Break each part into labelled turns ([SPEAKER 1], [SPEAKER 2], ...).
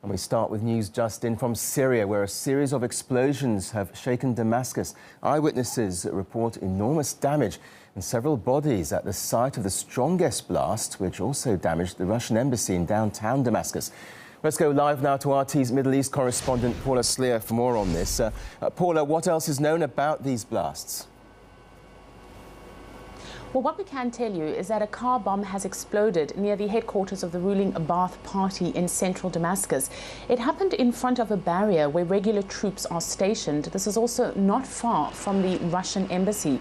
[SPEAKER 1] And we start with news just in from Syria, where a series of explosions have shaken Damascus. Eyewitnesses report enormous damage and several bodies at the site of the strongest blast, which also damaged the Russian embassy in downtown Damascus. Let's go live now to RT's Middle East correspondent Paula Sleer for more on this. Paula, what else is known about these blasts?
[SPEAKER 2] Well, what we can tell you is that a car bomb has exploded near the headquarters of the ruling Ba'ath Party in central Damascus. It happened in front of a barrier where regular troops are stationed. This is also not far from the Russian embassy.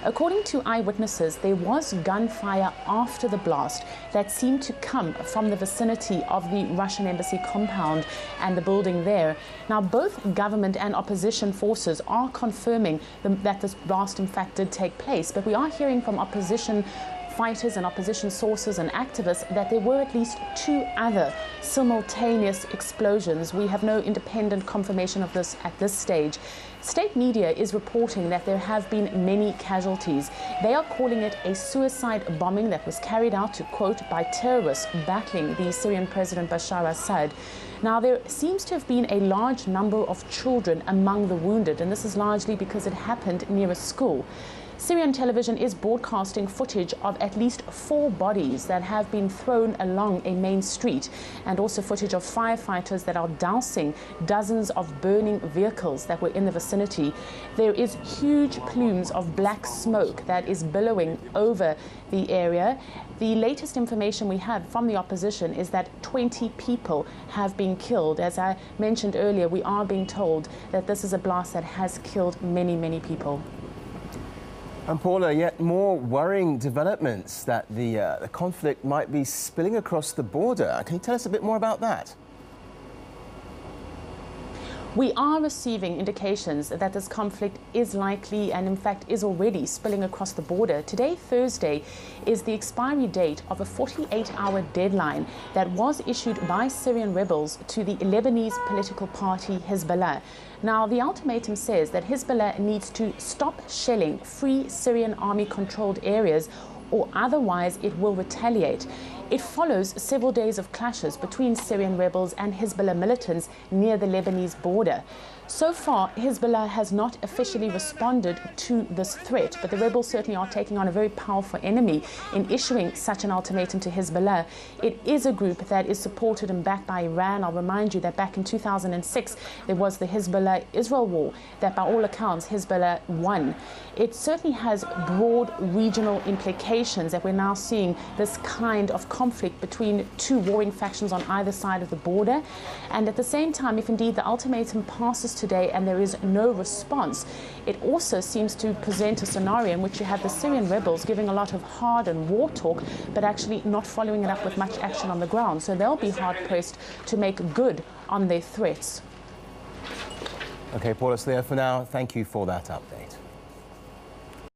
[SPEAKER 2] According to eyewitnesses, there was gunfire after the blast that seemed to come from the vicinity of the Russian embassy compound and the building there. Now, both government and opposition forces are confirming that this blast in fact did take place, but we are hearing from opposition fighters and opposition sources and activists that there were at least 2 other simultaneous explosions. We have no independent confirmation of this at this stage. State media is reporting that there have been many casualties. They are calling it a suicide bombing that was carried out, to quote, by terrorists battling the Syrian President Bashar Assad. Now, there seems to have been a large number of children among the wounded, and this is largely because it happened near a school. Syrian television is broadcasting footage of at least 4 bodies that have been thrown along a main street, and also footage of firefighters that are dousing dozens of burning vehicles that were in the vicinity. There is huge plumes of black smoke that is billowing over the area. The latest information we have from the opposition is that 20 people have been killed. As I mentioned earlier, we are being told that this is a blast that has killed many, many people.
[SPEAKER 1] And Paula, yet more worrying developments that the conflict might be spilling across the border. Can you tell us a bit more about that?
[SPEAKER 2] We are receiving indications that this conflict is likely and in fact is already spilling across the border. Today, Thursday, is the expiry date of a 48-hour deadline that was issued by Syrian rebels to the Lebanese political party Hezbollah. Now, the ultimatum says that Hezbollah needs to stop shelling free Syrian army-controlled areas, or otherwise it will retaliate. It follows several days of clashes between Syrian rebels and Hezbollah militants near the Lebanese border. So far, Hezbollah has not officially responded to this threat, but the rebels certainly are taking on a very powerful enemy in issuing such an ultimatum to Hezbollah. It is a group that is supported and backed by Iran. I'll remind you that back in 2006, there was the Hezbollah-Israel war that by all accounts Hezbollah won. It certainly has broad regional implications that we're now seeing this kind of conflict between 2 warring factions on either side of the border. And at the same time, if indeed the ultimatum passes today and there is no response, it also seems to present a scenario in which you have the Syrian rebels giving a lot of hard and war talk, but actually not following it up with much action on the ground. So they'll be hard-pressed to make good on their threats.
[SPEAKER 1] OK, Paula Sleer, for now, thank you for that update.